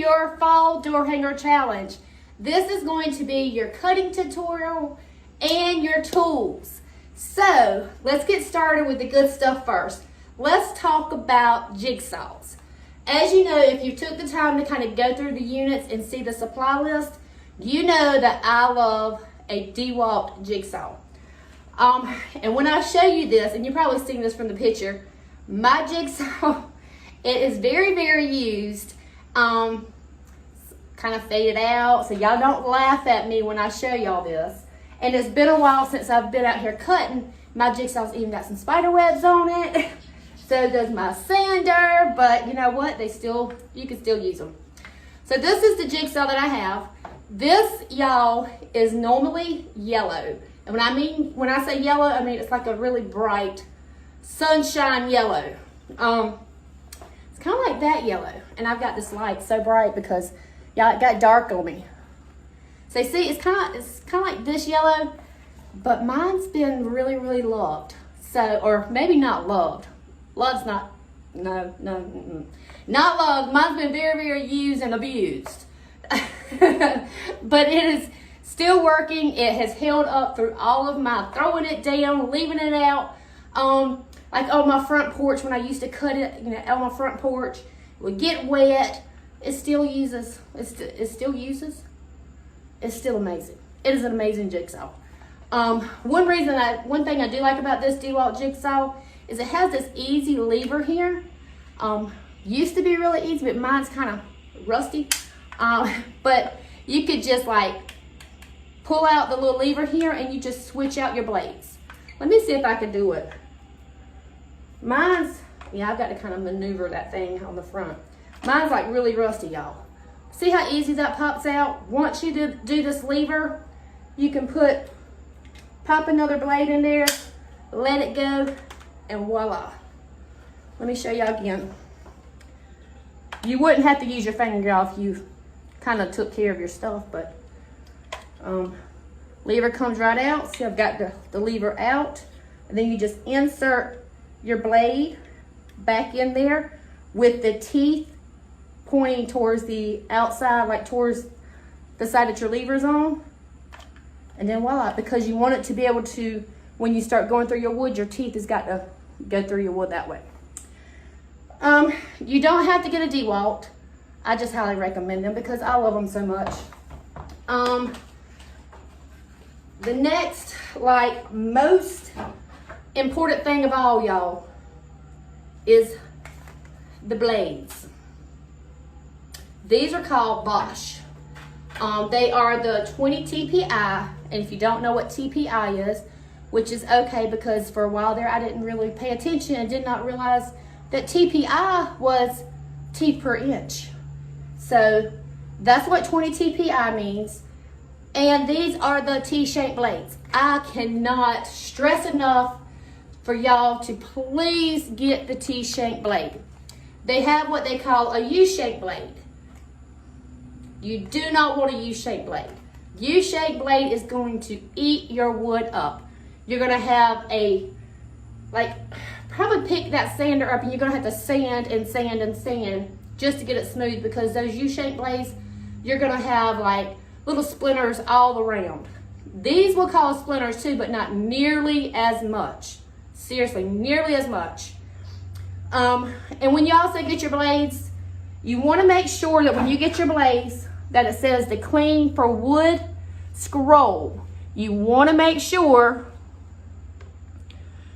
your fall door hanger challenge. This is going to be your cutting tutorial and your tools. So let's get started with the good stuff first. Let's talk about jigsaws. As you know, if you took the time to kind of go through the units and see the supply list, you know that I love a DeWalt jigsaw. And when I show you this, and you've probably seen this from the picture, my jigsaw, it is very, very used. Kind of faded out, so y'all don't laugh at me when I show y'all this. And it's been a while since I've been out here cutting. My jigsaw's even got some spider webs on it. So does my sander, but you know what? You can still use them. So this is the jigsaw that I have. This, y'all, is normally yellow. And when I say yellow, I mean it's like a really bright sunshine yellow. It's kind of like that yellow. And I've got this light so bright because, y'all, it got dark on me. So see, it's kind of like this yellow, but mine's been really, really loved. So, or maybe not loved. Love's not, not loved. Mine's been very, very used and abused. But it is still working. It has held up through all of my throwing it down, leaving it out. Like on my front porch when I used to cut it, on my front porch, it would get wet. It still uses. It still uses. It's still amazing. It is an amazing jigsaw. One thing I do like about this DeWalt jigsaw is it has this easy lever here. Used to be really easy, but mine's kind of rusty. But you could just like pull out the little lever here and you just switch out your blades. Let me see if I can do it. I've got to kind of maneuver that thing on the front. Mine's like really rusty, y'all. See how easy that pops out? Once you do this lever, you can pop another blade in there, let it go, and voila. Let me show y'all again. You wouldn't have to use your finger, y'all, if you kind of took care of your stuff, but lever comes right out. See, I've got the lever out, and then you just insert your blade back in there with the teeth pointing towards the outside, like towards the side that your lever's on. And then voila, because you want it to be able to, when you start going through your wood, your teeth has got to go through your wood that way. You don't have to get a DeWalt. I just highly recommend them because I love them so much. The next, like, most important thing of all, y'all, is the blades. These are called Bosch. They are the 20 TPI, and if you don't know what TPI is, which is okay because for a while there I didn't really pay attention and did not realize that TPI was teeth per inch. So that's what 20 TPI means. And these are the T-shaped blades. I cannot stress enough for y'all to please get the T-shaped blade. They have what they call a U-shaped blade. You do not want a U-shaped blade. U-shaped blade is going to eat your wood up. You're gonna have probably pick that sander up and you're gonna have to sand and sand and sand just to get it smooth because those U-shaped blades, you're gonna have like little splinters all around. These will cause splinters too, but not nearly as much. Seriously, nearly as much. And when you also get your blades, you wanna make sure that when you get your blades, that it says the Clean for Wood scroll. You want to make sure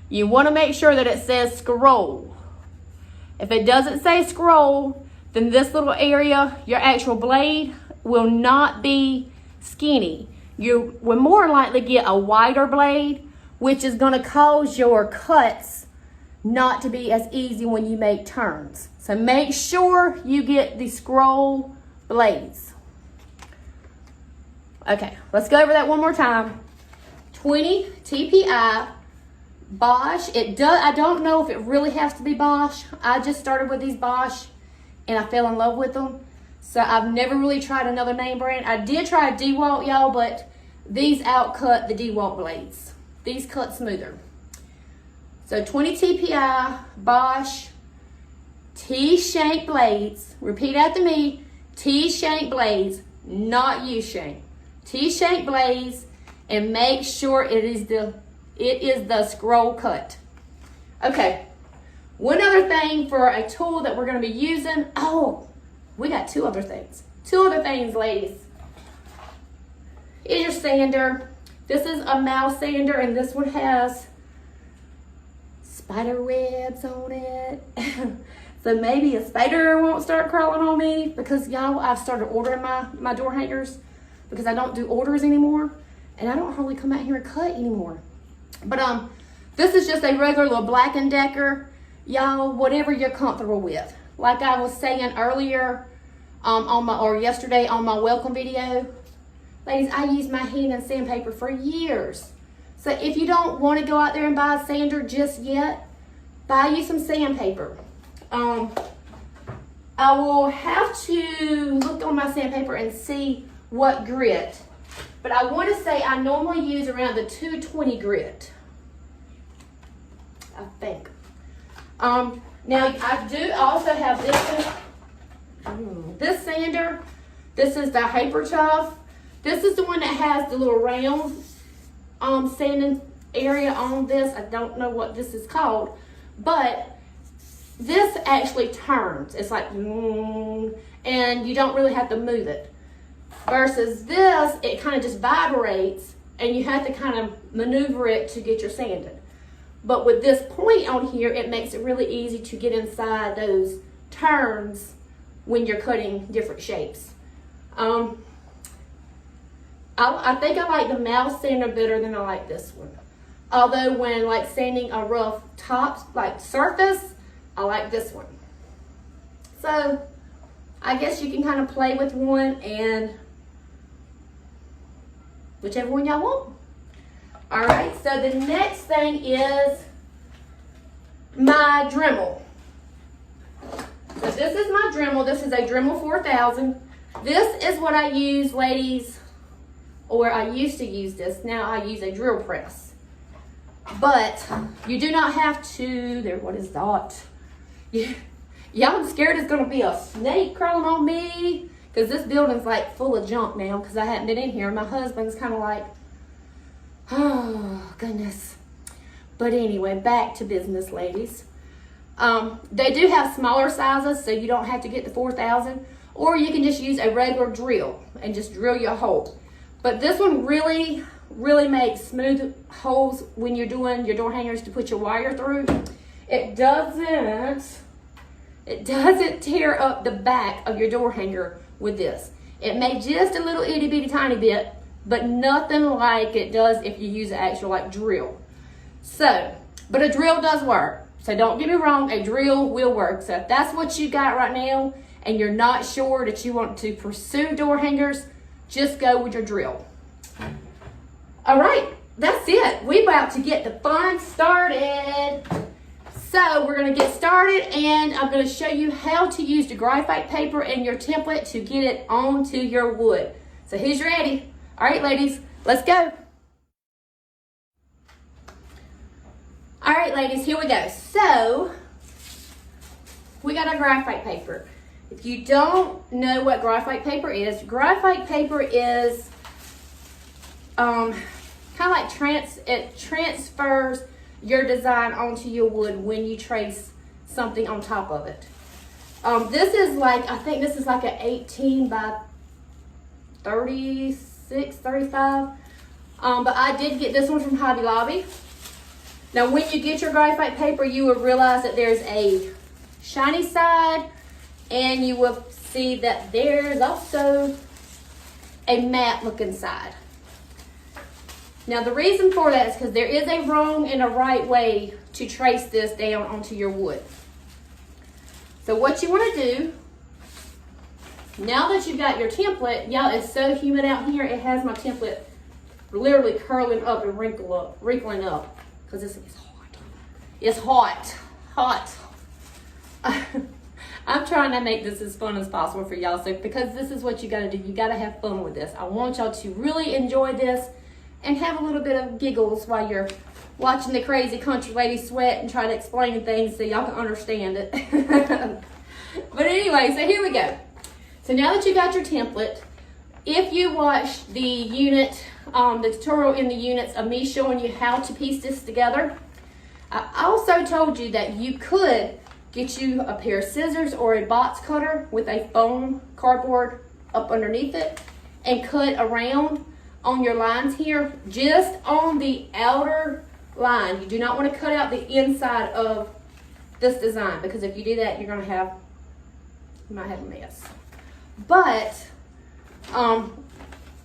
that it says scroll. If it doesn't say scroll, then this little area, your actual blade, will not be skinny. You will more likely get a wider blade, which is going to cause your cuts not to be as easy when you make turns. So make sure you get the scroll blades. Okay, let's go over that one more time. 20 TPI, Bosch. I don't know if it really has to be Bosch. I just started with these Bosch and I fell in love with them. So I've never really tried another name brand. I did try a DeWalt, y'all, but these outcut the DeWalt blades. These cut smoother. So 20 TPI, Bosch, T-shaped blades. Repeat after me. T-shank blades, not U-shank. T-shank blades, and make sure it is the scroll cut. Okay, one other thing for a tool that we're going to be using. Oh, we got two other things. Two other things, ladies. Is your sander. This is a mouse sander, and this one has spider webs on it. So maybe a spider won't start crawling on me, because y'all, I've started ordering my door hangers because I don't do orders anymore, and I don't hardly come out here and cut anymore. But this is just a regular little Black & Decker, y'all, whatever you're comfortable with. Like I was saying earlier, yesterday on my welcome video, ladies, I used my hand and sandpaper for years. So if you don't want to go out there and buy a sander just yet, buy you some sandpaper. I will have to look on my sandpaper and see what grit, but I want to say I normally use around the 220 grit, I think. Now I do also have this sander. This is the Hyper Tough. This is the one that has the little round sanding area on this. I don't know what this is called, but this actually turns. It's like, and you don't really have to move it. Versus this, it kind of just vibrates, and you have to kind of maneuver it to get your sanded. But with this point on here, it makes it really easy to get inside those turns when you're cutting different shapes. I think I like the mouse sander better than I like this one. Although when like sanding a rough top, like surface, I like this one. So I guess you can kind of play with one and whichever one y'all want. All right, so the next thing is my Dremel. So this is my Dremel. This is a Dremel 4000. This is what I use, ladies, or I used to use this. Now I use a drill press. But you do not have to, what is that? Y'all, I'm scared it's gonna be a snake crawling on me, because this building's like full of junk now because I haven't been in here. My husband's kind of like, oh goodness. But anyway, back to business, ladies. They do have smaller sizes, so you don't have to get the 4000, or you can just use a regular drill and just drill your hole. But this one really makes smooth holes when you're doing your door hangers to put your wire through. It doesn't tear up the back of your door hanger with this. It may just a little itty bitty tiny bit, but nothing like it does if you use an actual like drill. So, but a drill does work. So don't get me wrong, a drill will work. So if that's what you got right now and you're not sure that you want to pursue door hangers, just go with your drill. All right, that's it. We're about to get the fun started. So we're gonna get started, and I'm gonna show you how to use the graphite paper and your template to get it onto your wood. So who's ready? All right, ladies, let's go. All right, ladies, here we go. So we got our graphite paper. If you don't know what graphite paper is kind of like it transfers your design onto your wood when you trace something on top of it. This is like, I think this is like an 18 by 36, 35. But I did get this one from Hobby Lobby. Now when you get your graphite paper, you will realize that there's a shiny side, and you will see that there's also a matte looking side. Now the reason for that is because there is a wrong and a right way to trace this down onto your wood. So what you want to do, now that you've got your template, y'all, it's so humid out here, it has my template literally curling up and wrinkling up because it's hot. It's hot. I'm trying to make this as fun as possible for y'all, so because this is what you got to do. You got to have fun with this. I want y'all to really enjoy this and have a little bit of giggles while you're watching the crazy country lady sweat and try to explain things so y'all can understand it. But anyway, so here we go. So now that you got your template, if you watched the unit, the tutorial in the units of me showing you how to piece this together, I also told you that you could get you a pair of scissors or a box cutter with a foam cardboard up underneath it and cut around on your lines here, just on the outer line. You do not want to cut out the inside of this design, because if you do that, you might have a mess. But I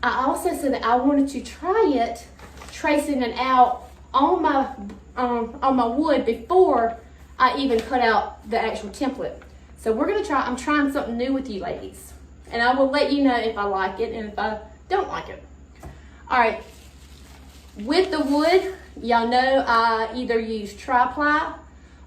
also said that I wanted to try it tracing it out on my wood before I even cut out the actual template. So I'm trying something new with you ladies, and I will let you know if I like it and if I don't like it. All right, with the wood, y'all know I either use tri-ply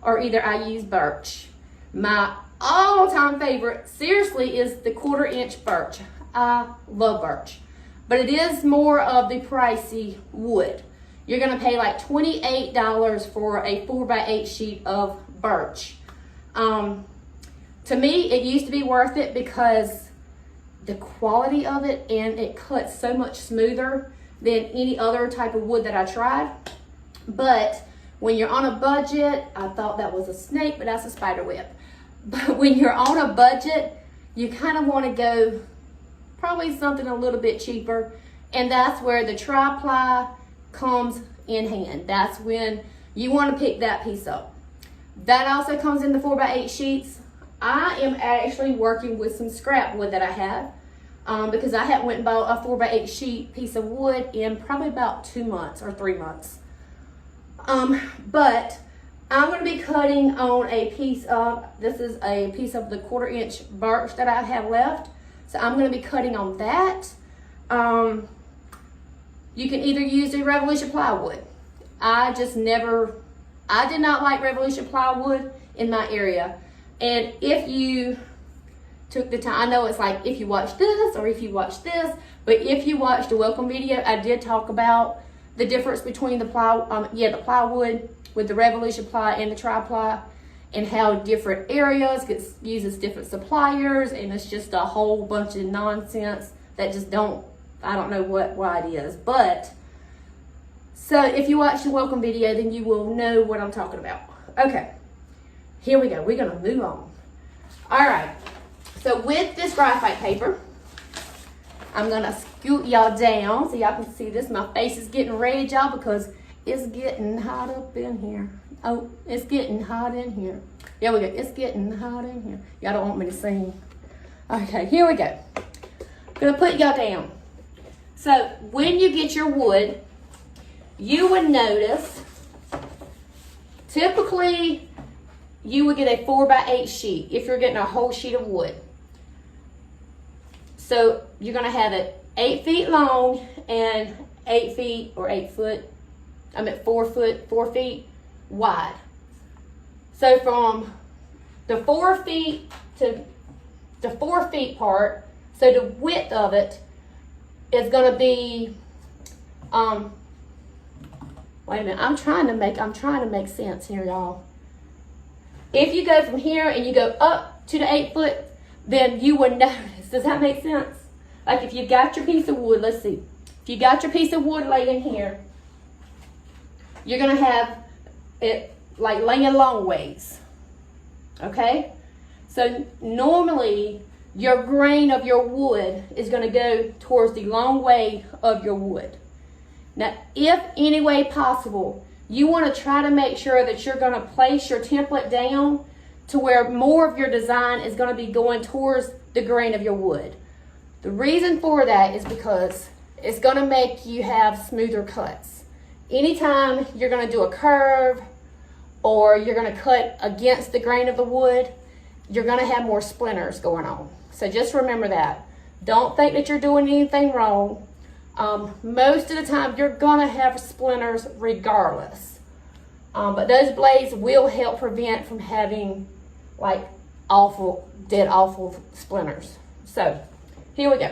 or either I use birch. My all-time favorite, seriously, is the 1/4 inch birch. I love birch, but it is more of the pricey wood. You're gonna pay like $28 for a 4x8 sheet of birch. To me, it used to be worth it because the quality of it, and it cuts so much smoother than any other type of wood that I tried. But when you're on a budget, I thought that was a snake, but that's a spider web. But when you're on a budget, you kind of want to go probably something a little bit cheaper, and that's where the tri-ply comes in hand. That's when you want to pick that piece up. That also comes in the 4x8 sheets. I am actually working with some scrap wood that I have because I hadn't went and bought a 4x8 sheet piece of wood in probably about 2 months or 3 months. But I'm going to be cutting on a piece of, this is a piece of the 1/4 inch birch that I have left. So I'm going to be cutting on that. You can either use a Revolution plywood. I did not like Revolution plywood in my area. And if you took the time, I know it's like if you watch this or if you watch this, but if you watched the welcome video, I did talk about the difference between the plywood with the Revolution ply and the tri-ply, and how different areas uses different suppliers, and it's just a whole bunch of nonsense that just I don't know why it is. But so if you watch the welcome video, then you will know what I'm talking about. Okay, here we go. We're gonna move on. All right, so with this graphite paper, I'm gonna scoot y'all down so y'all can see this. My face is getting red, y'all, because it's getting hot up in here. Oh, it's getting hot in here. There we go. It's getting hot in here. Y'all don't want me to sing. Okay, here we go. Gonna put y'all down. So when you get your wood, you would notice, typically you would get a 4x8 sheet if you're getting a whole sheet of wood. So you're gonna have it 8 feet long and 8 feet or 8 foot. I'm at 4 feet wide. So from the 4 feet to the 4 feet part, so the width of it is gonna be, wait a minute, I'm trying to make sense here, y'all. If you go from here and you go up to the 8 foot, then you would notice, does that make sense? Like if you got your piece of wood, let's see. If you got your piece of wood laying here, you're gonna have it like laying long ways, okay? So normally your grain of your wood is gonna go towards the long way of your wood. Now, if any way possible, you wanna try to make sure that you're gonna place your template down to where more of your design is gonna be going towards the grain of your wood. The reason for that is because it's gonna make you have smoother cuts. Anytime you're gonna do a curve or you're gonna cut against the grain of the wood, you're gonna have more splinters going on. So just remember that. Don't think that you're doing anything wrong. Most of the time you're gonna have splinters regardless. But those blades will help prevent from having like awful splinters. So here we go.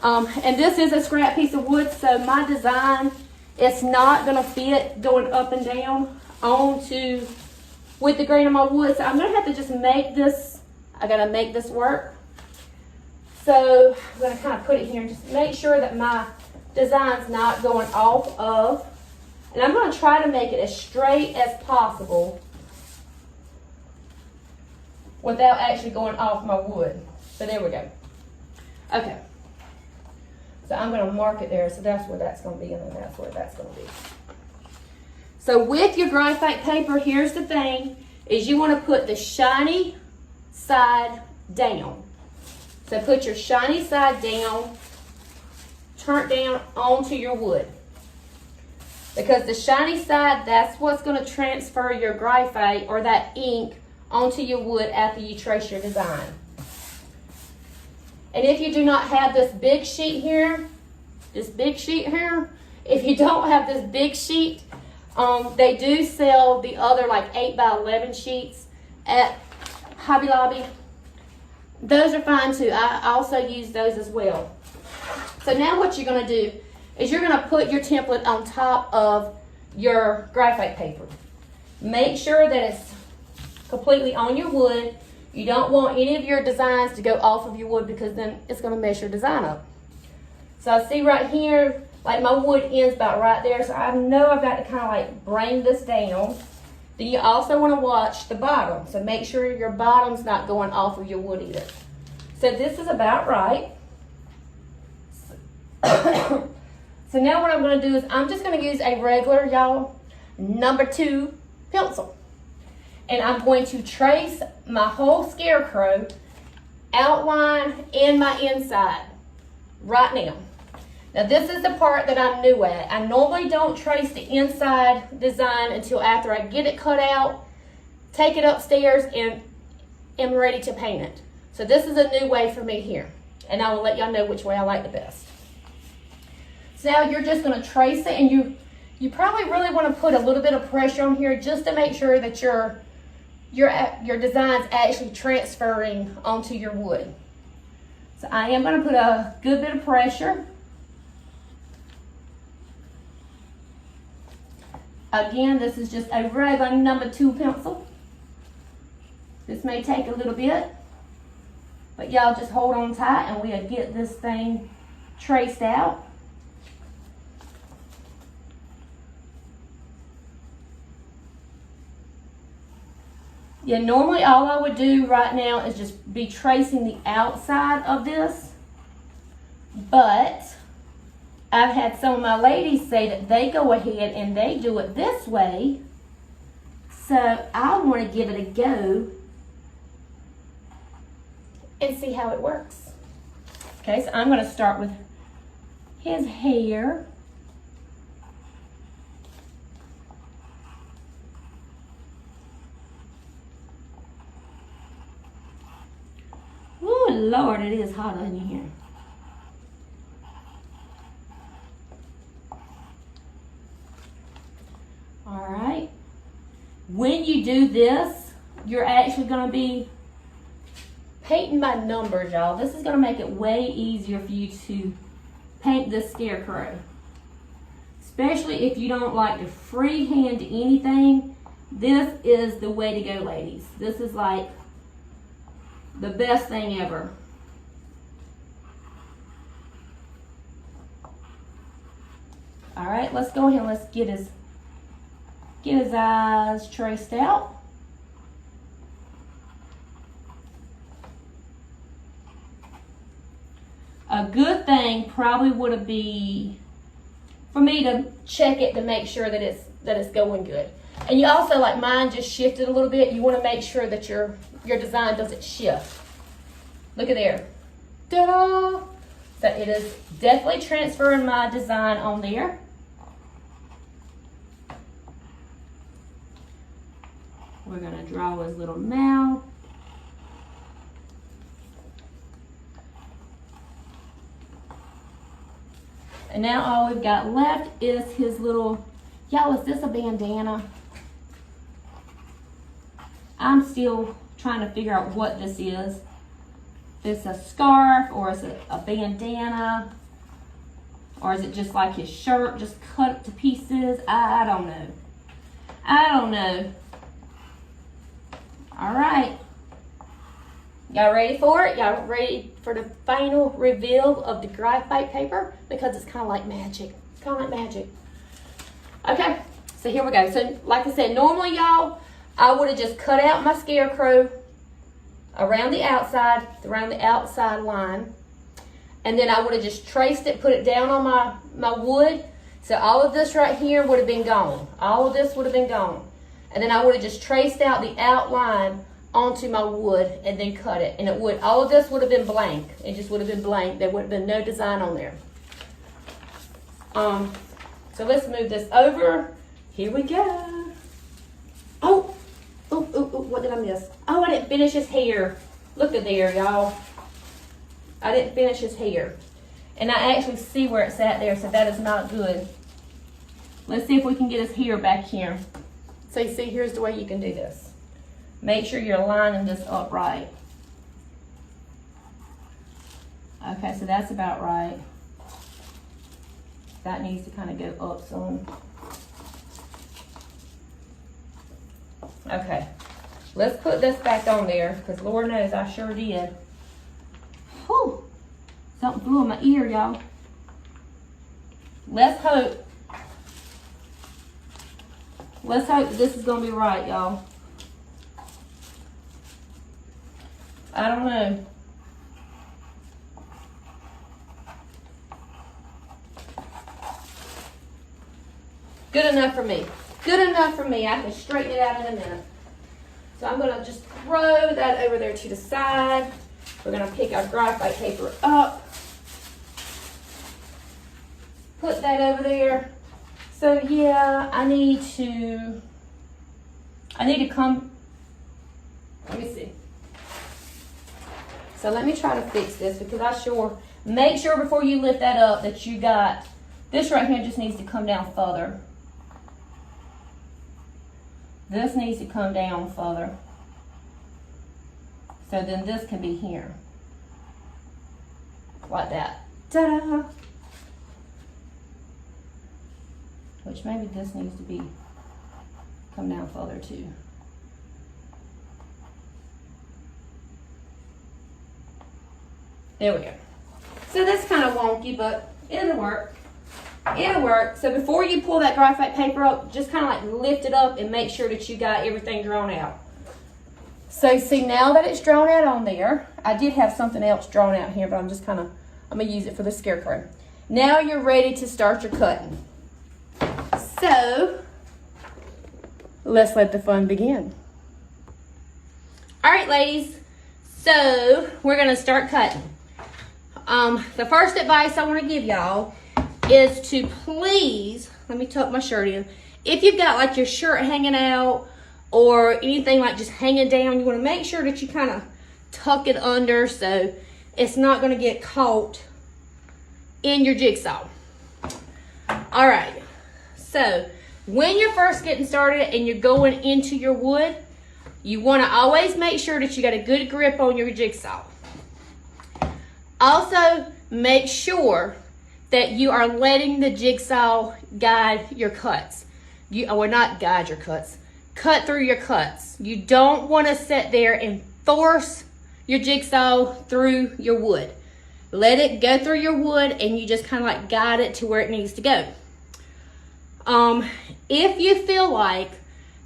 And this is a scrap piece of wood, so my design, it's not gonna fit going up and down with the grain of my wood. So I'm gonna have to just make this, I gotta make this work. So I'm going to kind of put it here and just make sure that my design's not going off of. And I'm going to try to make it as straight as possible without actually going off my wood. So there we go. Okay. So I'm going to mark it there. So that's where that's going to be, and then that's where that's going to be. So with your graphite paper, here's the thing, is you want to put the shiny side down. So put your shiny side down, turn it down onto your wood. Because the shiny side, that's what's going to transfer your graphite or that ink onto your wood after you trace your design. And if you do not have this big sheet here, if you don't have this big sheet, they do sell the other like 8x11 sheets at Hobby Lobby. Those are fine too. I also use those as well. So now what you're going to do is you're going to put your template on top of your graphite paper. Make sure that it's completely on your wood. You don't want any of your designs to go off of your wood because then it's going to mess your design up. So I see right here, like my wood ends about right there. So I know I've got to kind of like bring this down. Then you also want to watch the bottom. So make sure your bottom's not going off of your wood either. So this is about right. So now what I'm going to do is I'm just going to use a regular, y'all, number 2 pencil. And I'm going to trace my whole scarecrow, outline, and my inside right now. Now this is the part that I'm new at. I normally don't trace the inside design until after I get it cut out, take it upstairs, and am ready to paint it. So this is a new way for me here. And I will let y'all know which way I like the best. So now you're just going to trace it, and you probably really want to put a little bit of pressure on here just to make sure that your design's actually transferring onto your wood. So I am going to put a good bit of pressure. Again, this is just a regular number 2 pencil. This may take a little bit, but y'all just hold on tight and we'll get this thing traced out. Yeah, normally all I would do right now is just be tracing the outside of this, but I've had some of my ladies say that they go ahead and they do it this way, so I want to give it a go and see how it works. Okay, so I'm going to start with his hair. Oh Lord, it is hot in here. All right. When you do this, you're actually going to be painting by numbers, y'all. This is going to make it way easier for you to paint this scarecrow. Especially if you don't like to freehand anything, this is the way to go, ladies. This is like the best thing ever. All right, let's go ahead and let's get his eyes traced out. A good thing probably would be for me to check it to make sure that it's going good. And you also, like mine just shifted a little bit, you want to make sure that your design doesn't shift. Look at there. Ta-da! So it is definitely transferring my design on there. We're going to draw his little mouth. And now all we've got left is his little, y'all, is this a bandana? I'm still trying to figure out what this is. If it's a scarf, or is it a bandana? Or is it just like his shirt, just cut up to pieces? I don't know. I don't know. All right. Y'all ready for it? Y'all ready for the final reveal of the graphite paper? Because it's kind of like magic. It's kind of like magic. Okay, so here we go. So like I said, normally y'all, I would have just cut out my scarecrow around the outside line. And then I would have just traced it, put it down on my wood. So all of this right here would have been gone. All of this would have been gone. And then I would have just traced out the outline onto my wood and then cut it. And all of this would have been blank. It just would have been blank. There would have been no design on there. So let's move this over. Here we go. Oh, what did I miss? Oh, I didn't finish his hair. Look at there, y'all. I didn't finish his hair. And I actually see where it's at there, so that is not good. Let's see if we can get his hair back here. So you see, here's the way you can do this. Make sure you're lining this up right. Okay, so that's about right. That needs to kind of go up some. Okay, let's put this back on there, because Lord knows I sure did. Whew, something flew in my ear, y'all. Let's hope this is gonna be right, y'all. I don't know. Good enough for me. Good enough for me. I can straighten it out in a minute. So I'm gonna just throw that over there to the side. We're gonna pick our graphite paper up. Put that over there. So yeah, I need to come, let me see. So let me try to fix this, because make sure before you lift that up that you got, this right here just needs to come down further. This needs to come down further. So then this can be here. Like that. Ta-da! Which maybe this needs to come down further too. There we go. So that's kind of wonky, but it'll work. It'll work. So before you pull that graphite paper up, just kind of like lift it up and make sure that you got everything drawn out. So see, now that it's drawn out on there, I did have something else drawn out here, but I'm gonna use it for the scarecrow. Now you're ready to start your cutting. So let's let the fun begin. All right, ladies. So we're gonna start cutting. The first advice I want to give y'all is to please, let me tuck my shirt in. If you've got like your shirt hanging out or anything like just hanging down, you want to make sure that you kind of tuck it under so it's not going to get caught in your jigsaw. All right, so when you're first getting started and you're going into your wood, you want to always make sure that you got a good grip on your jigsaw. Also, make sure that you are letting the jigsaw guide your cuts. Cut through your cuts. You don't want to sit there and force your jigsaw through your wood. Let it go through your wood and you just kind of like guide it to where it needs to go. If you feel like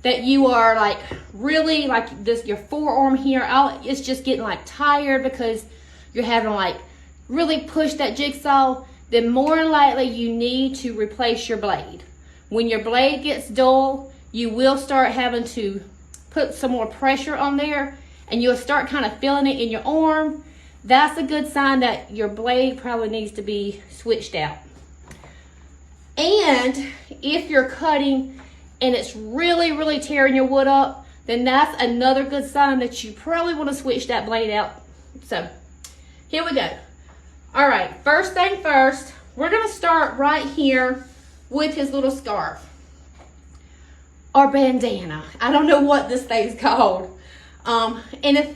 that you are like really like this, your forearm here, it's just getting like tired because you're having to like really push that jigsaw, then more than likely you need to replace your blade. When your blade gets dull, you will start having to put some more pressure on there and you'll start kind of feeling it in your arm. That's a good sign that your blade probably needs to be switched out. And if you're cutting and it's really, really tearing your wood up, then that's another good sign that you probably want to switch that blade out. So here we go. All right, first thing first, we're gonna start right here with his little scarf or bandana. I don't know what this thing's called. And of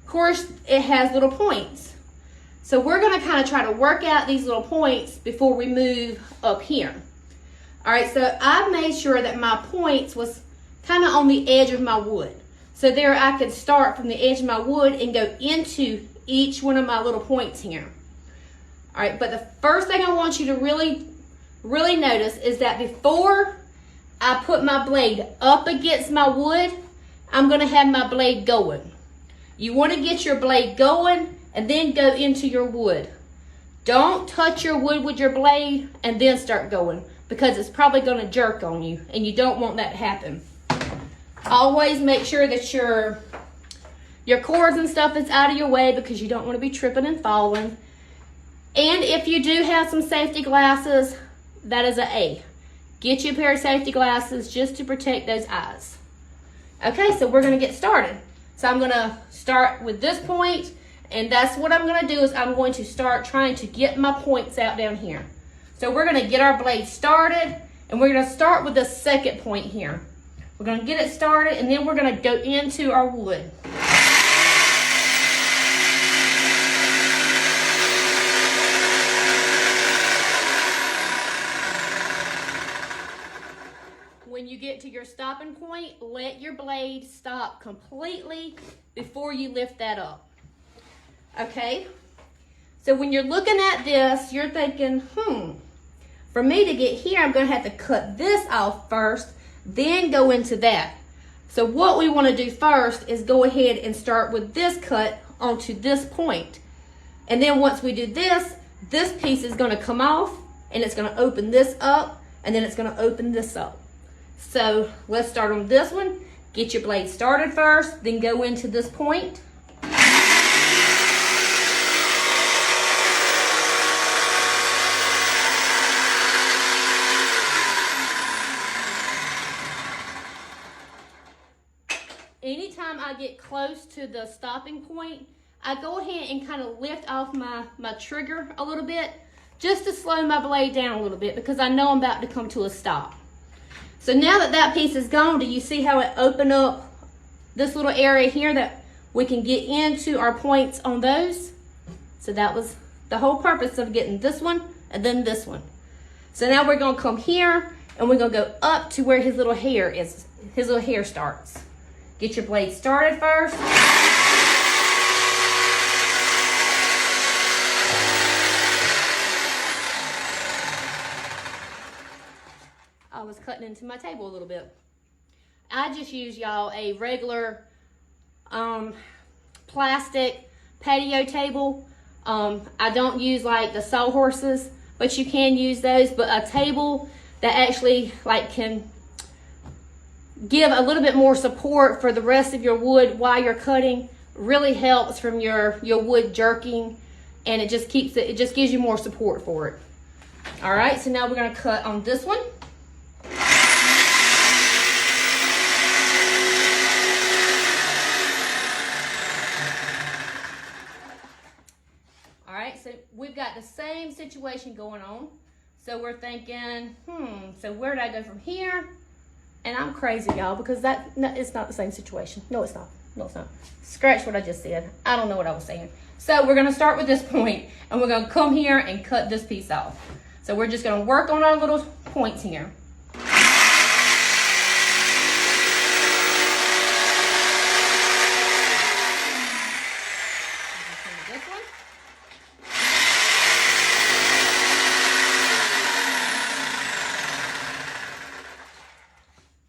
course, it has little points. So we're gonna kind of try to work out these little points before we move up here. All right, so I made sure that my points was kind of on the edge of my wood. So there I could start from the edge of my wood and go into each one of my little points here. All right, but the first thing I want you to really notice is that before I put my blade up against my wood, I'm gonna have my blade going. You wanna get your blade going and then go into your wood. Don't touch your wood with your blade and then start going, because it's probably gonna jerk on you and you don't want that to happen. Always make sure that your cords and stuff is out of your way, because you don't wanna be tripping and falling. And if you do have some safety glasses, that is an A. Get you a pair of safety glasses just to protect those eyes. Okay, so we're gonna get started. So I'm gonna start with this point, and that's what I'm gonna do, is I'm going to start trying to get my points out down here. So we're gonna get our blade started, and we're gonna start with the second point here. We're gonna get it started, and then we're gonna go into our wood. When you get to your stopping point, let your blade stop completely before you lift that up. Okay? So when you're looking at this, you're thinking, for me to get here, I'm gonna have to cut this off first, then go into that. So what we wanna do first is go ahead and start with this cut onto this point. And then once we do this piece is gonna come off, and it's gonna open this up, and then it's gonna open this up. So let's start on this one. Get your blade started first, then go into this point. Anytime I get close to the stopping point, I go ahead and kind of lift off my trigger a little bit, just to slow my blade down a little bit, because I know I'm about to come to a stop. So now that that piece is gone, do you see how it opened up this little area here that we can get into our points on those? So that was the whole purpose of getting this one and then this one. So now we're gonna come here, and we're gonna go up to where his little hair is, his little hair starts. Get your blade started first. I was cutting into my table a little bit. I just use, y'all, a regular plastic patio table. I don't use like the sawhorses, but you can use those. But a table that actually like can give a little bit more support for the rest of your wood while you're cutting really helps from your wood jerking, and it just keeps it just gives you more support for it. All right, so now we're going to cut on this one. All right, so we've got the same situation going on. So we're thinking, so where did I go from here? And I'm crazy, y'all, because it's not the same situation. No, it's not. No, it's not. Scratch what I just said. I don't know what I was saying. So we're going to start with this point, and we're going to come here and cut this piece off. So we're just going to work on our little points here.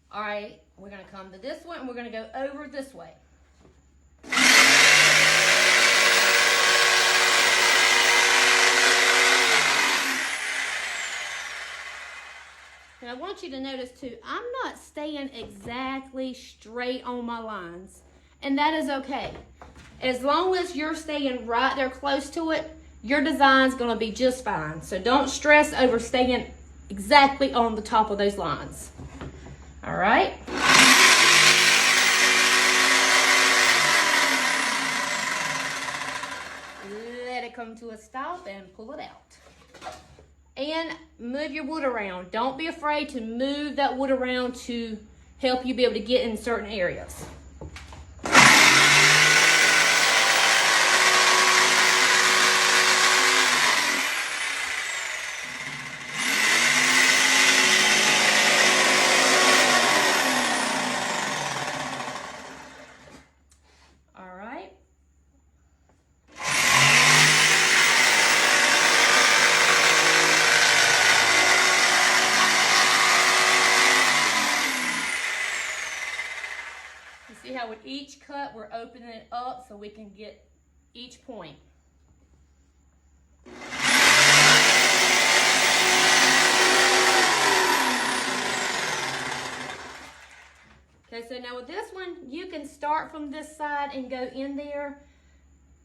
All right, we're going to come to this one, and we're going to go over this way. And I want you to notice too, I'm not staying exactly straight on my lines, and that is okay. As long as you're staying right there close to it, your design's going to be just fine. So don't stress over staying exactly on the top of those lines. All right. Let it come to a stop and pull it out. And move your wood around. Don't be afraid to move that wood around to help you be able to get in certain areas. See how with each cut, we're opening it up so we can get each point. Okay, so now with this one, you can start from this side and go in there.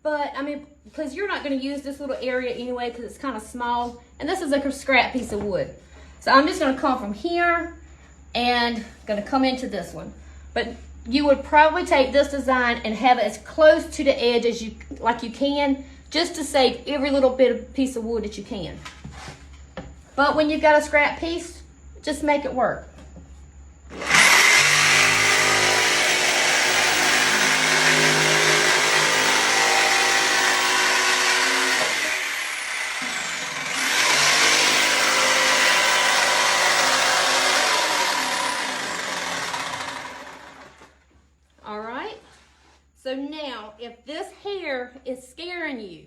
But, I mean, because you're not going to use this little area anyway because it's kind of small. And this is like a scrap piece of wood. So I'm just going to come from here and going to come into this one. But you would probably take this design and have it as close to the edge as you can, just to save every little bit of piece of wood that you can. But when you've got a scrap piece, just make it work. So now, if this hair is scaring you,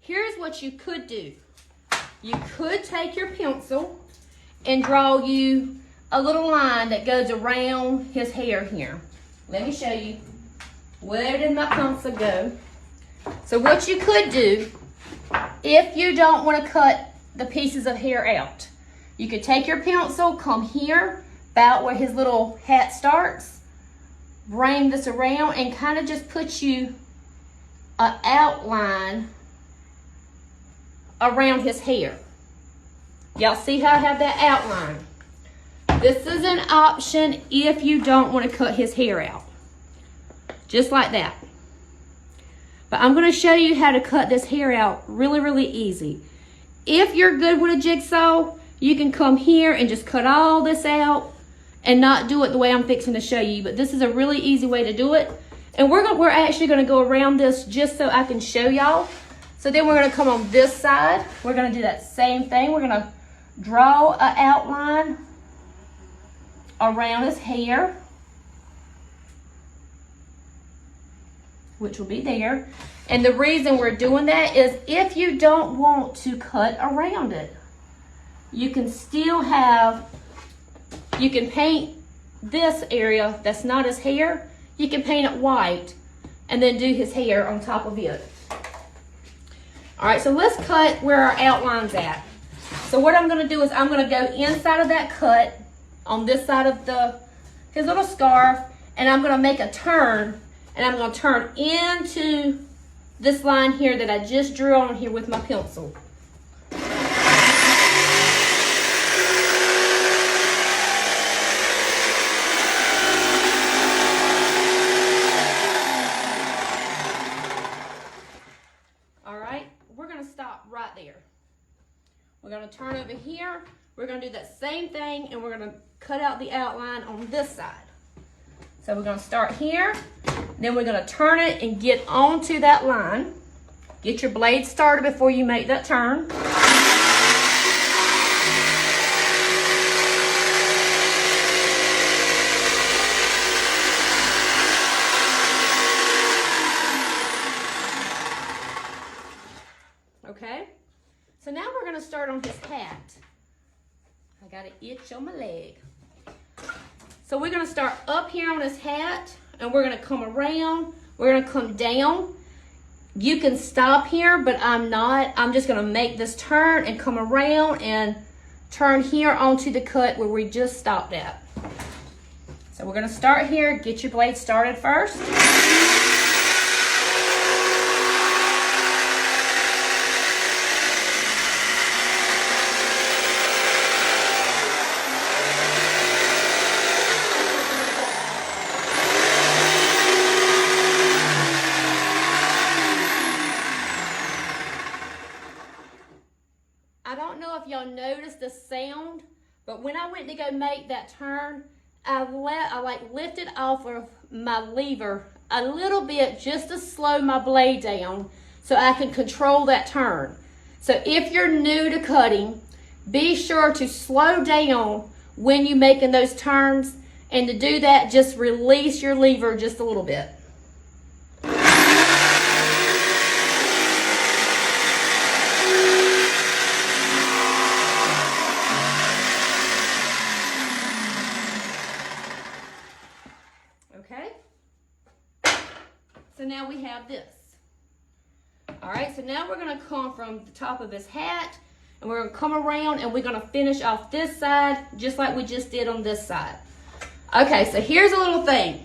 here's what you could do. You could take your pencil and draw you a little line that goes around his hair here. Let me show you. Where did my pencil go? So what you could do, if you don't want to cut the pieces of hair out, you could take your pencil, come here, about where his little hat starts, bring this around and kind of just put you an outline around his hair. Y'all see how I have that outline? This is an option if you don't want to cut his hair out. Just like that. But I'm going to show you how to cut this hair out really, really easy. If you're good with a jigsaw, you can come here and just cut all this out and not do it the way I'm fixing to show you. But this is a really easy way to do it. And we're actually gonna go around this just so I can show y'all. So then we're gonna come on this side. We're gonna do that same thing. We're gonna draw an outline around his hair, which will be there. And the reason we're doing that is if you don't want to cut around it, you can still have, you can paint this area that's not his hair, you can paint it white and then do his hair on top of it. All right, so let's cut where our outline's at. So what I'm gonna do is I'm gonna go inside of that cut on this side of his little scarf, and I'm gonna make a turn, and I'm gonna turn into this line here that I just drew on here with my pencil. We're going to turn over here. We're going to do that same thing, and we're going to cut out the outline on this side. So we're going to start here, then we're going to turn it and get onto that line. Get your blade started before you make that turn. Okay? So now we're going to start on his hat. I got an itch on my leg. So we're going to start up here on his hat, and we're going to come around. We're going to come down. You can stop here, but I'm not. I'm just going to make this turn and come around and turn here onto the cut where we just stopped at. So we're going to start here. Get your blade started first. I don't know if y'all noticed the sound, but when I went to go make that turn, I lifted off of my lever a little bit just to slow my blade down so I can control that turn. So if you're new to cutting, be sure to slow down when you're making those turns, and to do that, just release your lever just a little bit. Okay, so now we have this. All right, so now we're gonna come from the top of his hat, and we're gonna come around and we're gonna finish off this side just like we just did on this side. Okay, so here's a little thing.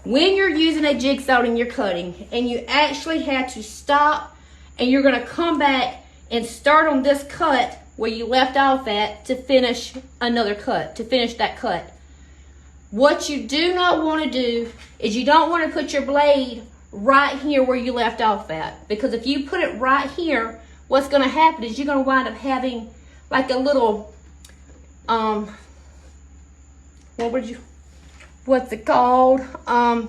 When you're using a jigsaw and you're cutting, and you actually had to stop, and you're gonna come back and start on this cut where you left off at to finish another cut, to finish that cut. What you do not want to do is you don't want to put your blade right here where you left off at, because if you put it right here, what's going to happen is you're going to wind up having like a little what's it called, I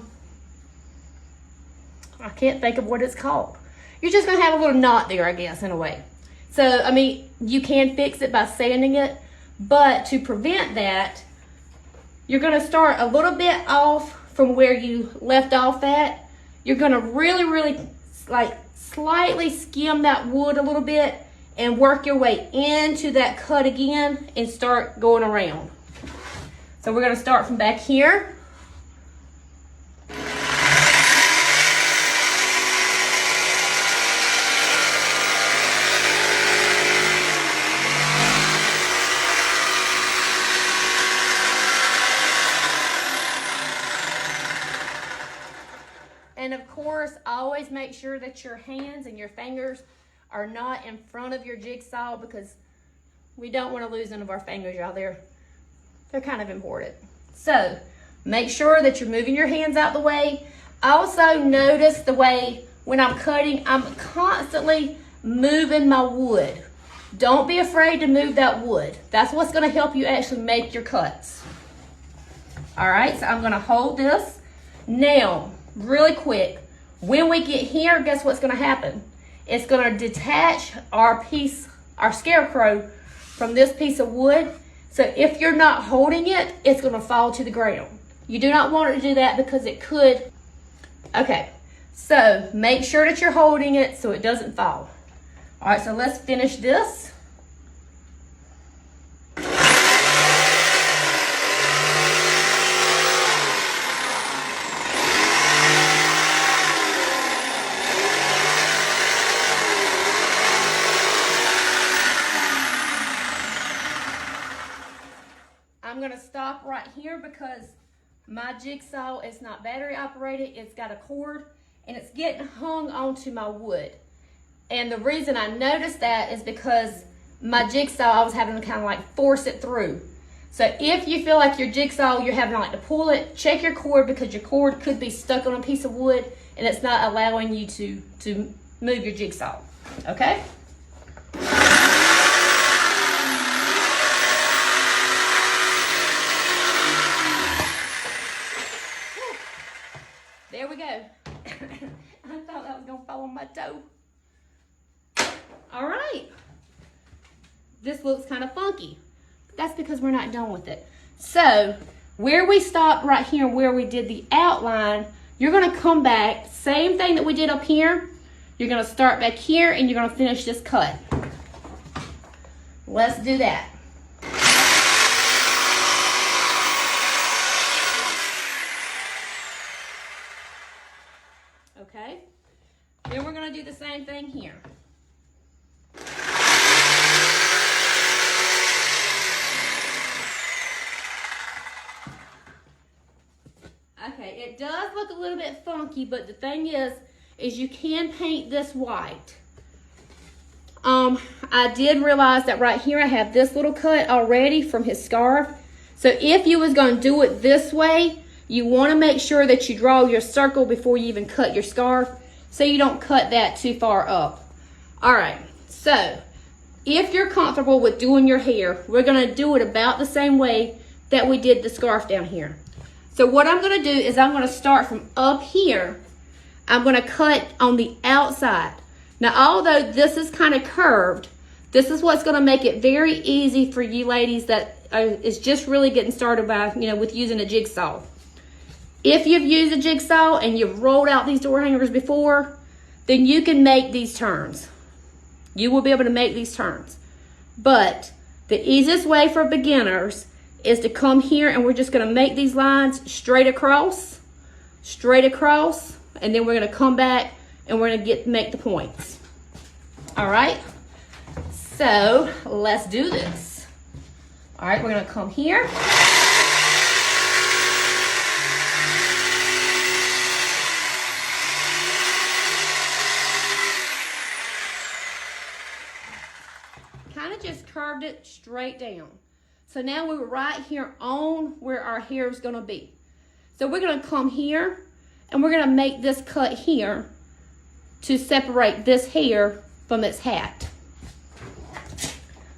can't think of what it's called. You're just going to have a little knot there, I guess, in a way. So I mean, you can fix it by sanding it, but to prevent that, you're going to start a little bit off from where you left off at. You're going to really like slightly skim that wood a little bit and work your way into that cut again and start going around. So we're going to start from back here. And of course, always make sure that your hands and your fingers are not in front of your jigsaw, because we don't want to lose none of our fingers, y'all. They're kind of important. So make sure that you're moving your hands out the way. Also notice the way when I'm cutting, I'm constantly moving my wood. Don't be afraid to move that wood. That's what's going to help you actually make your cuts. All right, so I'm going to hold this. Now, really quick, when we get here, guess what's going to happen? It's going to detach our scarecrow from this piece of wood. So if you're not holding it, it's going to fall to the ground. You do not want to do that because it could. Okay, so make sure that you're holding it so it doesn't fall. All right, so let's finish this. I'm going to stop right here because my jigsaw is not battery operated. It's got a cord and it's getting hung onto my wood. And the reason I noticed that is because my jigsaw, I was having to kind of like force it through. So if you feel like your jigsaw, you're having like to pull it, check your cord, because your cord could be stuck on a piece of wood and it's not allowing you to move your jigsaw. Okay? There we go. I thought that was going to fall on my toe. All right. This looks kind of funky. That's because we're not done with it. So, where we stopped right here, where we did the outline, you're going to come back, same thing that we did up here. You're going to start back here and you're going to finish this cut. Let's do that. Okay, then we're going to do the same thing here. Okay, it does look a little bit funky, but the thing is you can paint this white. I did realize that right here I have this little cut already from his scarf. So if you was going to do it this way, you want to make sure that you draw your circle before you even cut your scarf, so you don't cut that too far up. All right, so if you're comfortable with doing your hair, we're going to do it about the same way that we did the scarf down here. So what I'm going to do is I'm going to start from up here. I'm going to cut on the outside. Now, although this is kind of curved, this is what's going to make it very easy for you ladies that is just really getting started by, with using a jigsaw. If you've used a jigsaw and you've rolled out these door hangers before, then you can make these turns. You will be able to make these turns. But the easiest way for beginners is to come here and we're just going to make these lines straight across, and then we're gonna come back and we're gonna make the points. All right, so let's do this. All right, we're gonna come here. Kind of just curved it straight down. So now we're right here on where our hair is gonna be. So we're gonna come here and we're gonna make this cut here to separate this hair from its hat.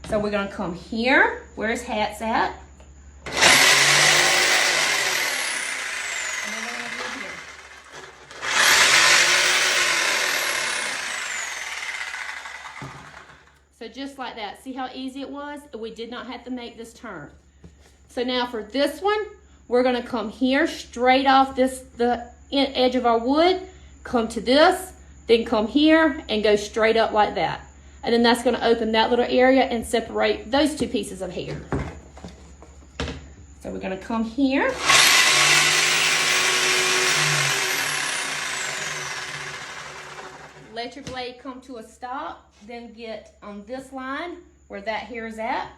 So we're gonna come here where his hat's at. And then we're gonna do here. So just like that, see how easy it was? We did not have to make this turn. So now for this one, we're gonna come here straight off the edge of our wood, come to this, then come here and go straight up like that. And then that's gonna open that little area and separate those two pieces of hair. So we're gonna come here. Let your blade come to a stop, then get on this line where that hair is at.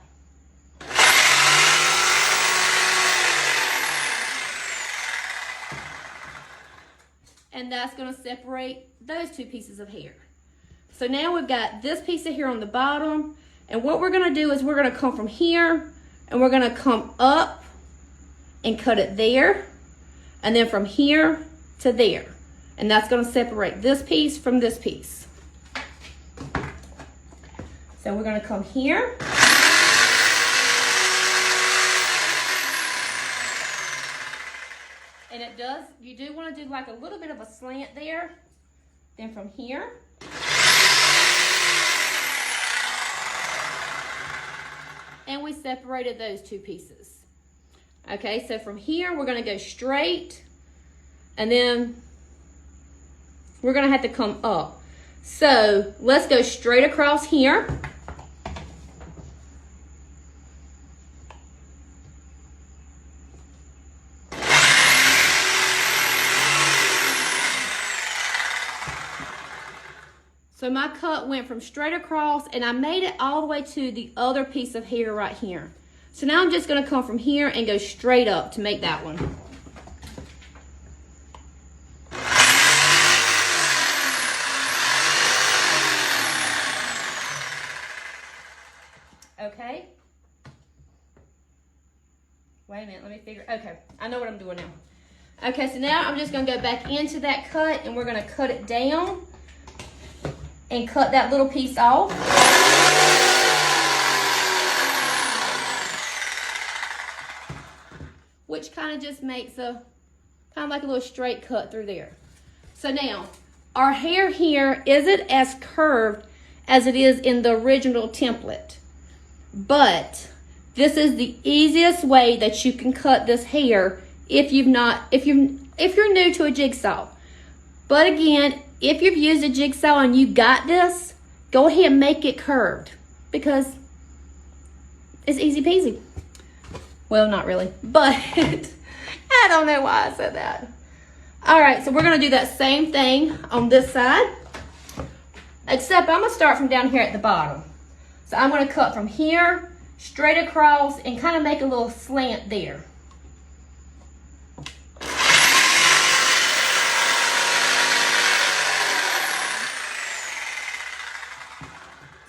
And that's gonna separate those two pieces of hair. So now we've got this piece of hair on the bottom, and what we're gonna do is we're gonna come from here, and we're gonna come up and cut it there, and then from here to there. And that's gonna separate this piece from this piece. So we're gonna come here. And you do wanna do like a little bit of a slant there. Then from here. And we separated those two pieces. Okay, so from here, we're gonna go straight, and then we're gonna have to come up. So let's go straight across here. So my cut went from straight across, and I made it all the way to the other piece of hair right here. So now I'm just gonna come from here and go straight up to make that one. Okay. Wait a minute, let me figure, okay, I know what I'm doing now. Okay, so now I'm just gonna go back into that cut, and we're gonna cut it down and cut that little piece off. Which kind of just makes kind of like a little straight cut through there. So now, our hair here isn't as curved as it is in the original template. But this is the easiest way that you can cut this hair if you're new to a jigsaw. But again, if you've used a jigsaw and you got this, go ahead and make it curved because it's easy peasy. Well, not really, but I don't know why I said that. All right, so we're gonna do that same thing on this side, except I'm gonna start from down here at the bottom. So I'm gonna cut from here, straight across, and kind of make a little slant there.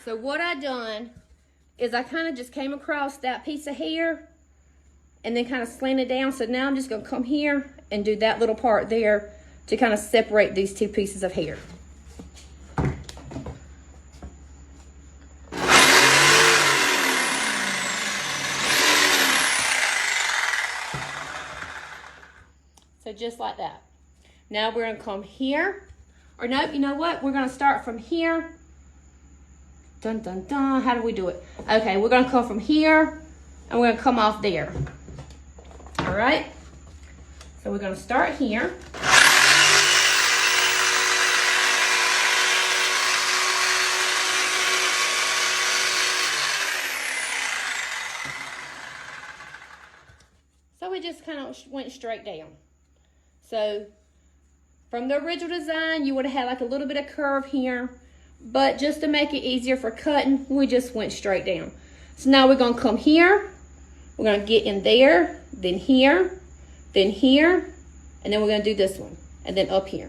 So what I done is I kind of just came across that piece of hair and then kind of slanted down. So now I'm just gonna come here and do that little part there to kind of separate these two pieces of hair. So just like that. Now we're gonna come here, or no, you know what? We're gonna start from here. Dun, dun, dun. How do we do it? Okay, we're gonna come from here and we're gonna come off there. All right? So we're gonna start here. So we just kind of went straight down. So From the original design, you would have had like a little bit of curve here, but just to make it easier for cutting, we just went straight down. So now we're gonna come here, we're gonna get in there, then here, and then we're gonna do this one, and then up here.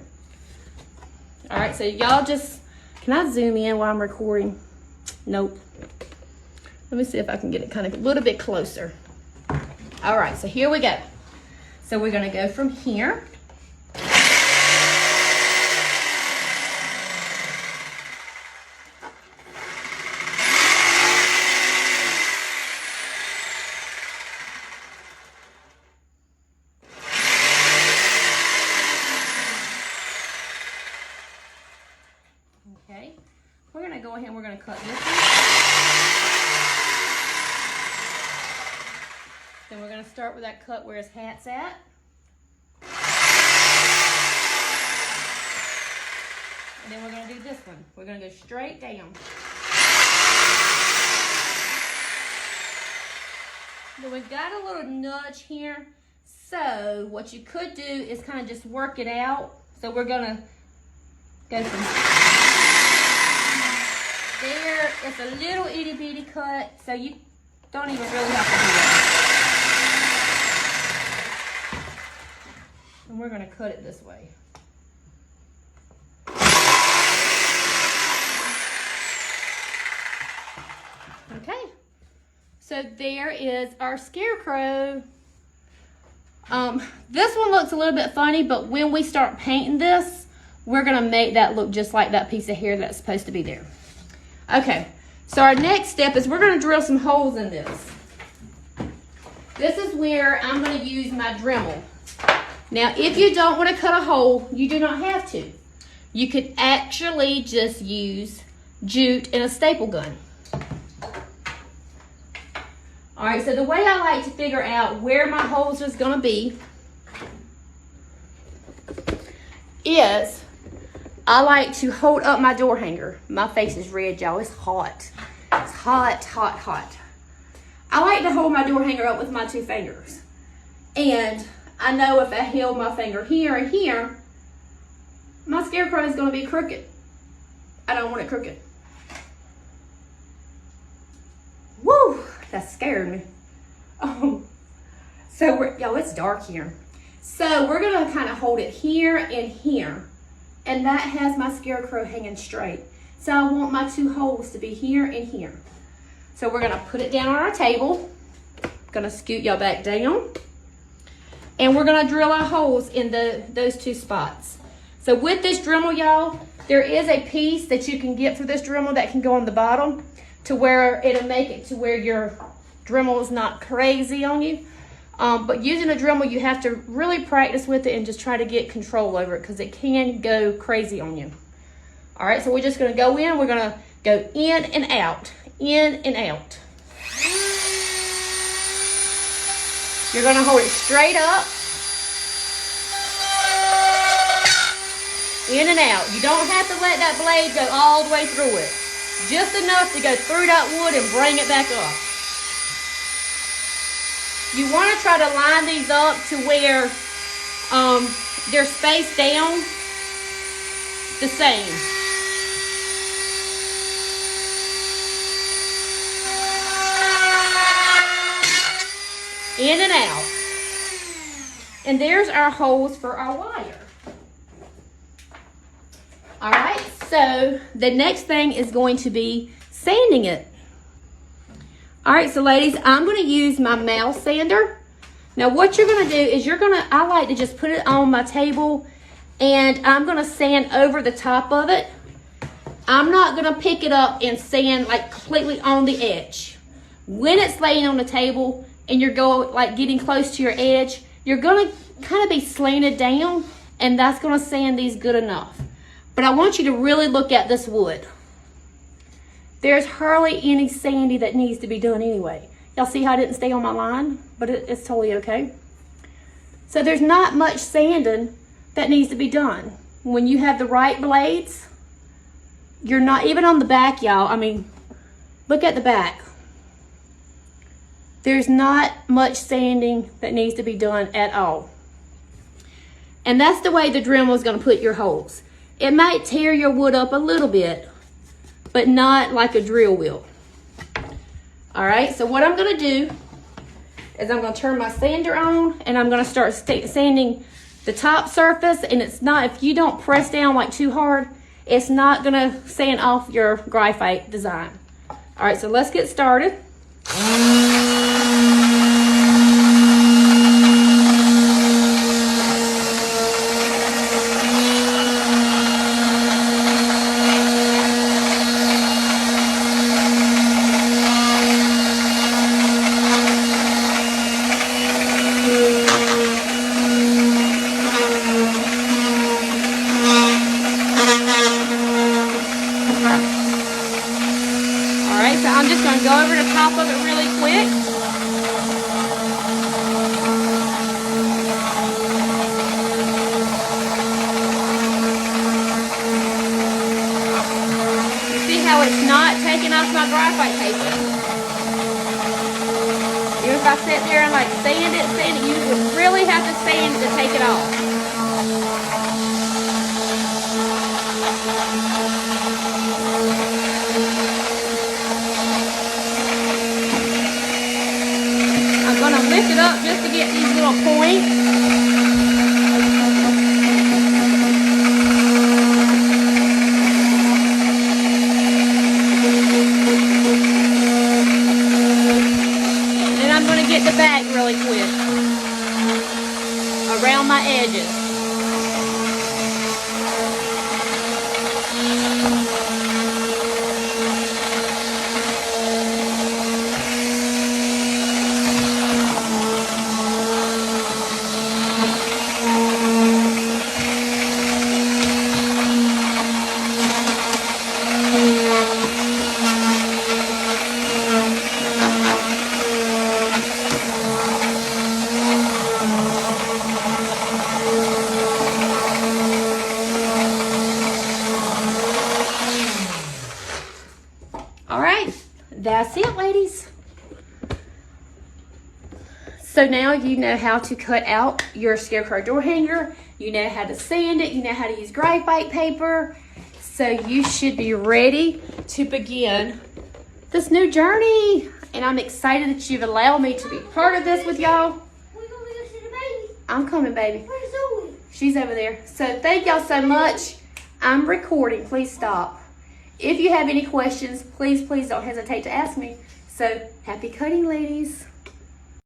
All right, so y'all just, can I zoom in while I'm recording? Nope. Let me see if I can get it kind of a little bit closer. All right, so here we go. So we're gonna go from here. Okay, we're gonna go ahead and we're gonna cut this one. Then we're gonna start with that cut where his hat's at. And then we're gonna do this one. We're gonna go straight down. Then we've got a little nudge here. So what you could do is kind of just work it out. So we're gonna go from there. It's a little itty bitty cut, so you don't even really have to do that. And we're gonna cut it this way. Okay, so there is our Scarecrow. This one looks a little bit funny, but when we start painting this, we're gonna make that look just like that piece of hair that's supposed to be there. Okay, so our next step is we're gonna drill some holes in this. This is where I'm gonna use my Dremel. Now, if you don't wanna cut a hole, you do not have to. You could actually just use jute and a staple gun. All right, so the way I like to figure out where my holes is gonna be is I like to hold up my door hanger. My face is red, y'all, it's hot. It's hot, hot, hot. I like to hold my door hanger up with my two fingers. And I know if I held my finger here and here, my Scarecrow is gonna be crooked. I don't want it crooked. Woo! That scared me. So y'all, it's dark here. So we're gonna kind of hold it here and here. And that has my Scarecrow hanging straight. So I want my two holes to be here and here. So we're gonna put it down on our table. Gonna scoot y'all back down. And we're gonna drill our holes in those two spots. So with this Dremel, y'all, there is a piece that you can get through this Dremel that can go on the bottom, to where it'll make it to where your Dremel is not crazy on you. But using a Dremel, you have to really practice with it and just try to get control over it, because it can go crazy on you. All right, so we're just gonna go in, we're gonna go in and out, in and out. You're gonna hold it straight up, in and out. You don't have to let that blade go all the way through it. Just enough to go through that wood and bring it back up. You want to try to line these up to where they're spaced down the same. In and out. And there's our holes for our wire. All right, so the next thing is going to be sanding it. All right, so ladies, I'm gonna use my mouse sander. Now what you're gonna do is I like to just put it on my table, and I'm gonna sand over the top of it. I'm not gonna pick it up and sand like completely on the edge. When it's laying on the table and you're getting close to your edge, you're gonna kind of be slanted down, and that's gonna sand these good enough. But I want you to really look at this wood. There's hardly any sanding that needs to be done anyway. Y'all see how I didn't stay on my line? But it's totally okay. So there's not much sanding that needs to be done. When you have the right blades, you're not, even on the back, y'all, I mean, look at the back. There's not much sanding that needs to be done at all. And that's the way the Dremel is going to put your holes. It might tear your wood up a little bit, but not like a drill will. All right, so what I'm going to do is I'm going to turn my sander on, and I'm going to start sanding the top surface. And it's not, if you don't press down like too hard, it's not going to sand off your graphite design. All right, so let's get started. Alright, so I'm just going to go over the top of it really quick. You see how it's not taking off my graphite paper? Even if I sit there and like sand it, you would really have to sand it to take it off. I'm going to lift it up just to get these little points. And then I'm going to get the back really quick around my edges. All right, that's it, ladies. So now you know how to cut out your Scarecrow door hanger. You know how to sand it. You know how to use graphite paper. So you should be ready to begin this new journey. And I'm excited that you've allowed me to be part of this with y'all. We're going to go see the baby. I'm coming, baby. Where's Zoe? She's over there. So thank y'all so much. I'm recording. Please stop. If you have any questions, please don't hesitate to ask me. So happy cutting, ladies.